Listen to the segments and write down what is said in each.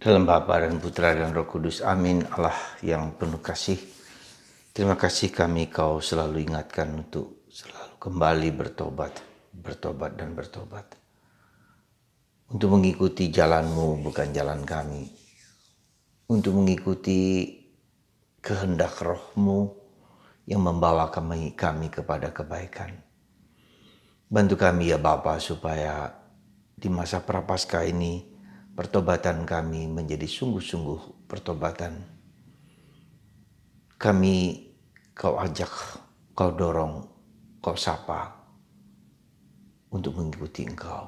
Dalam Bapa dan Putra dan Roh Kudus. Amin. Allah yang penuh kasih. Terima kasih kami kau selalu ingatkan untuk selalu kembali bertobat. Bertobat dan bertobat. Untuk mengikuti jalanmu bukan jalan kami. Untuk mengikuti kehendak rohmu yang membawa kami kepada kebaikan. Bantu kami ya Bapa supaya di masa prapaskah ini pertobatan kami menjadi sungguh-sungguh pertobatan. Kami kau ajak, kau dorong, kau sapa untuk mengikuti engkau.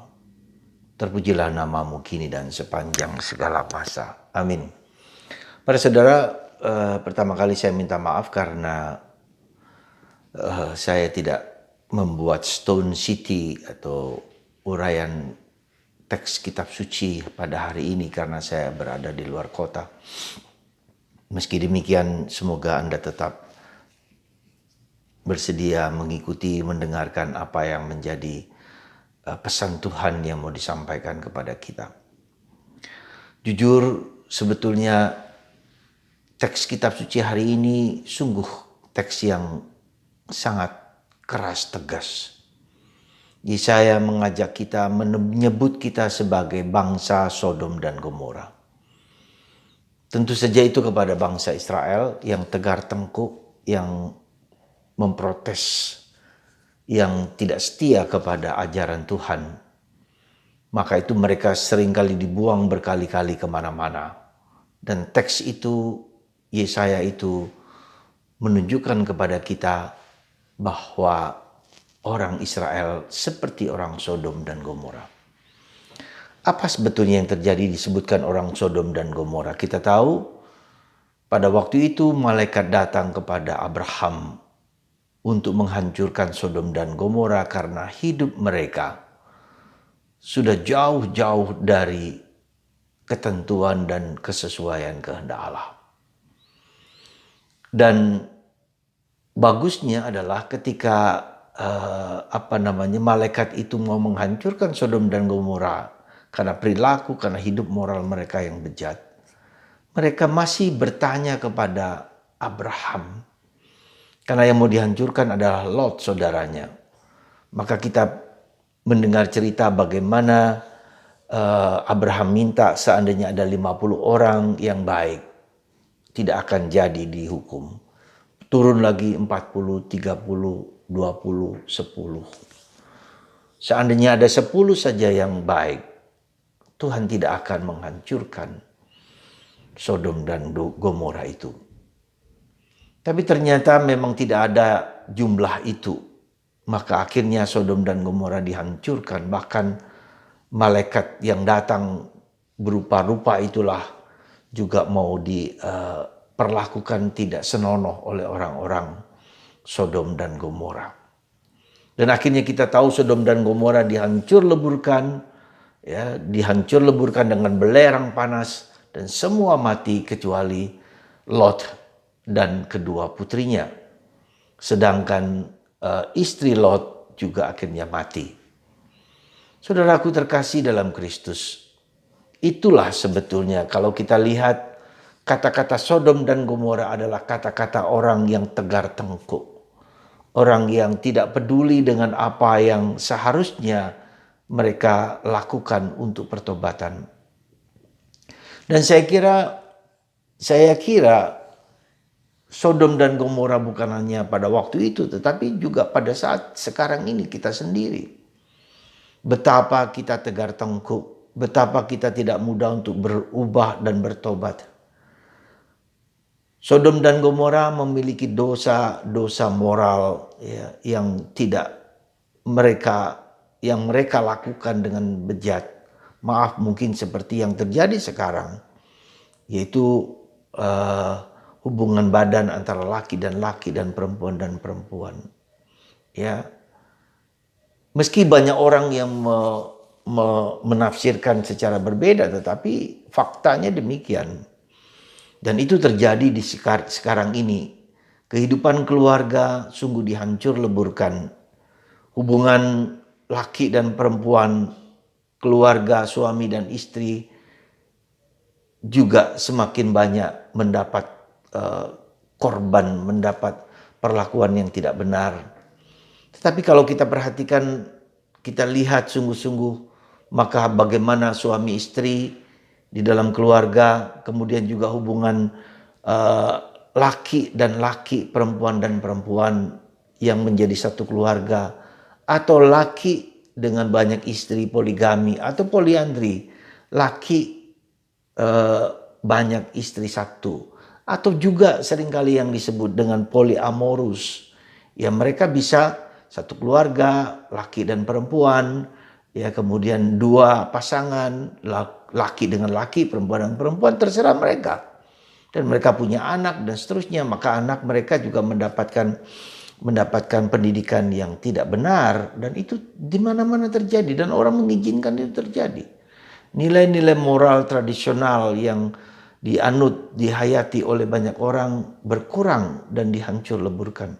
Terpujilah namamu kini dan sepanjang segala masa. Amin. Para saudara, pertama kali saya minta maaf karena saya tidak membuat Stone City atau uraian teks kitab suci pada hari ini karena saya berada di luar kota. Meski demikian, semoga Anda tetap bersedia mengikuti, mendengarkan apa yang menjadi pesan Tuhan yang mau disampaikan kepada kita. Jujur, sebetulnya teks kitab suci hari ini sungguh teks yang sangat keras, tegas. Yesaya mengajak kita, menyebut kita sebagai bangsa Sodom dan Gomora. Tentu saja itu kepada bangsa Israel yang tegar tengkuk, yang memprotes, yang tidak setia kepada ajaran Tuhan. Maka itu mereka seringkali dibuang berkali-kali kemana-mana. Dan teks itu, Yesaya itu menunjukkan kepada kita bahwa orang Israel seperti orang Sodom dan Gomora. Apa sebetulnya yang terjadi disebutkan orang Sodom dan Gomora? Kita tahu pada waktu itu malaikat datang kepada Abraham untuk menghancurkan Sodom dan Gomora karena hidup mereka sudah jauh-jauh dari ketentuan dan kesesuaian kehendak Allah. Dan bagusnya adalah ketika malaikat itu mau menghancurkan Sodom dan Gomora karena perilaku, karena hidup moral mereka yang bejat. Mereka masih bertanya kepada Abraham. Karena yang mau dihancurkan adalah Lot, saudaranya. Maka kita mendengar cerita bagaimana Abraham minta seandainya ada 50 orang yang baik, tidak akan jadi dihukum. Turun lagi 40, 30, 20, 10. Seandainya ada 10 saja yang baik, Tuhan tidak akan menghancurkan Sodom dan Gomora itu. Tapi ternyata memang tidak ada jumlah itu. Maka akhirnya Sodom dan Gomora dihancurkan. Bahkan malaikat yang datang berupa rupa itulah juga mau diperlakukan tidak senonoh oleh orang-orang Sodom dan Gomora. Dan akhirnya kita tahu Sodom dan Gomora dihancur leburkan dengan belerang panas dan semua mati kecuali Lot dan kedua putrinya. Sedangkan istri Lot juga akhirnya mati. Saudaraku terkasih dalam Kristus, itulah sebetulnya kalau kita lihat kata-kata Sodom dan Gomora adalah kata-kata orang yang tegar tengkuk. Orang yang tidak peduli dengan apa yang seharusnya mereka lakukan untuk pertobatan. Dan saya kira Sodom dan Gomora bukan hanya pada waktu itu, tetapi juga pada saat sekarang ini kita sendiri. Betapa kita tegar tengkuk, betapa kita tidak mudah untuk berubah dan bertobat. Sodom dan Gomora memiliki dosa moral yang mereka lakukan dengan bejat. Maaf, mungkin seperti yang terjadi sekarang, yaitu hubungan badan antara laki dan perempuan. Ya, meski banyak orang yang menafsirkan secara berbeda, tetapi faktanya demikian. Dan itu terjadi di sekarang ini. Kehidupan keluarga sungguh dihancur leburkan. Hubungan laki dan perempuan, keluarga, suami dan istri juga semakin banyak mendapat korban, mendapat perlakuan yang tidak benar. Tetapi kalau kita perhatikan, kita lihat sungguh-sungguh, maka bagaimana suami istri di dalam keluarga, kemudian juga hubungan laki dan laki, perempuan dan perempuan yang menjadi satu keluarga, atau laki dengan banyak istri, poligami atau poliandri, laki banyak istri satu, atau juga seringkali yang disebut dengan poliamorus. Ya, mereka bisa satu keluarga, laki dan perempuan, ya, kemudian dua pasangan, laki dengan laki, perempuan dengan perempuan, terserah mereka. Dan mereka punya anak dan seterusnya, maka anak mereka juga mendapatkan pendidikan yang tidak benar, dan itu di mana-mana terjadi dan orang mengizinkan itu terjadi. Nilai-nilai moral tradisional yang dianut, dihayati oleh banyak orang berkurang dan dihancur leburkan.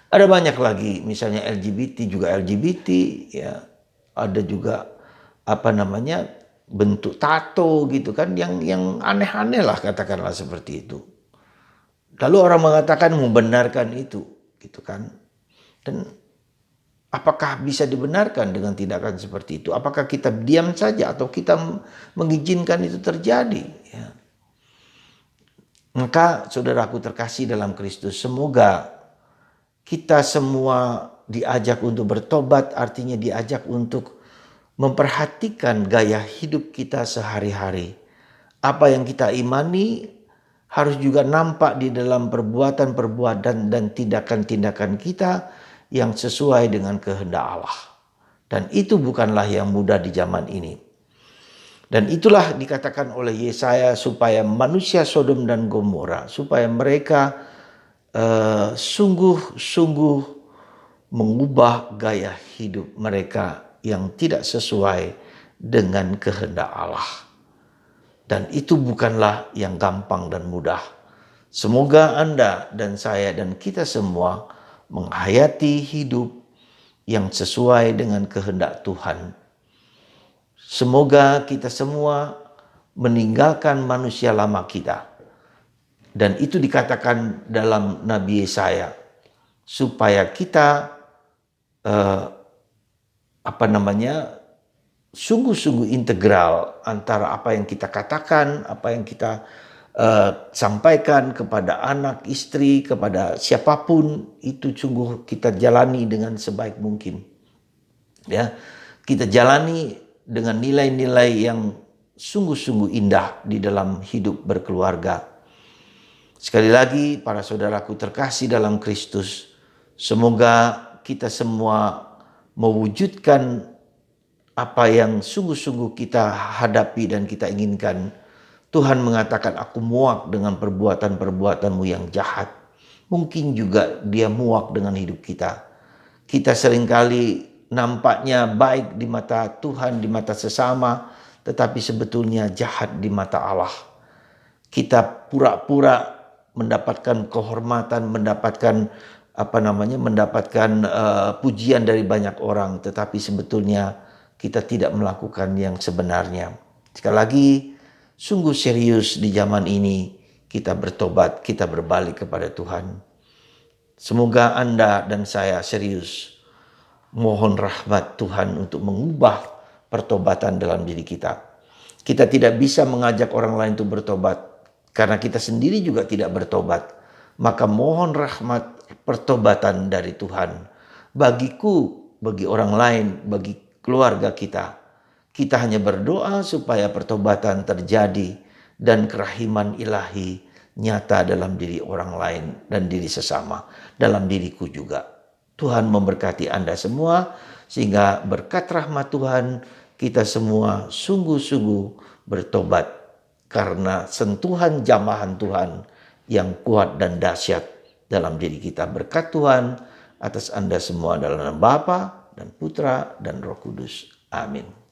Ada banyak lagi, misalnya LGBT juga LGBT, ya. Ada juga bentuk tato gitu kan, yang aneh-aneh lah, katakanlah seperti itu. Lalu orang mengatakan membenarkan itu, gitu kan. Dan apakah bisa dibenarkan dengan tindakan seperti itu? Apakah kita diam saja atau kita mengizinkan itu terjadi? Ya. Maka saudaraku terkasih dalam Kristus, semoga kita semua diajak untuk bertobat, artinya diajak untuk memperhatikan gaya hidup kita sehari-hari. Apa yang kita imani harus juga nampak di dalam perbuatan-perbuatan dan tindakan-tindakan kita yang sesuai dengan kehendak Allah. Dan itu bukanlah yang mudah di zaman ini. Dan itulah dikatakan oleh Yesaya, supaya manusia Sodom dan Gomora, supaya mereka sungguh-sungguh mengubah gaya hidup mereka yang tidak sesuai dengan kehendak Allah. Dan itu bukanlah yang gampang dan mudah. Semoga Anda dan saya dan kita semua menghayati hidup yang sesuai dengan kehendak Tuhan. Semoga kita semua meninggalkan manusia lama kita. Dan itu dikatakan dalam Nabi Yesaya, supaya kita sungguh-sungguh integral antara apa yang kita katakan, apa yang kita sampaikan kepada anak, istri, kepada siapapun, itu sungguh kita jalani dengan sebaik mungkin. Ya, kita jalani dengan nilai-nilai yang sungguh-sungguh indah di dalam hidup berkeluarga. Sekali lagi, para saudaraku terkasih dalam Kristus, semoga kita semua mewujudkan apa yang sungguh-sungguh kita hadapi dan kita inginkan. Tuhan mengatakan, aku muak dengan perbuatan-perbuatanmu yang jahat. Mungkin juga dia muak dengan hidup kita. Kita seringkali nampaknya baik di mata Tuhan, di mata sesama, tetapi sebetulnya jahat di mata Allah. Kita pura-pura mendapatkan kehormatan, mendapatkan pujian dari banyak orang, tetapi sebetulnya kita tidak melakukan yang sebenarnya. Sekali lagi, sungguh serius di zaman ini kita bertobat, kita berbalik kepada Tuhan. Semoga Anda dan saya serius mohon rahmat Tuhan untuk mengubah pertobatan dalam diri kita. Kita tidak bisa mengajak orang lain untuk bertobat karena kita sendiri juga tidak bertobat. Maka mohon rahmat pertobatan dari Tuhan. Bagiku, bagi orang lain, bagi keluarga kita. Kita hanya berdoa supaya pertobatan terjadi dan kerahiman ilahi nyata dalam diri orang lain dan diri sesama, dalam diriku juga. Tuhan memberkati Anda semua, sehingga berkat rahmat Tuhan kita semua sungguh-sungguh bertobat karena sentuhan jamahan Tuhan yang kuat dan dahsyat dalam diri kita. Berkat Tuhan atas Anda semua dalam nama Bapa dan Putra dan Roh Kudus. Amin.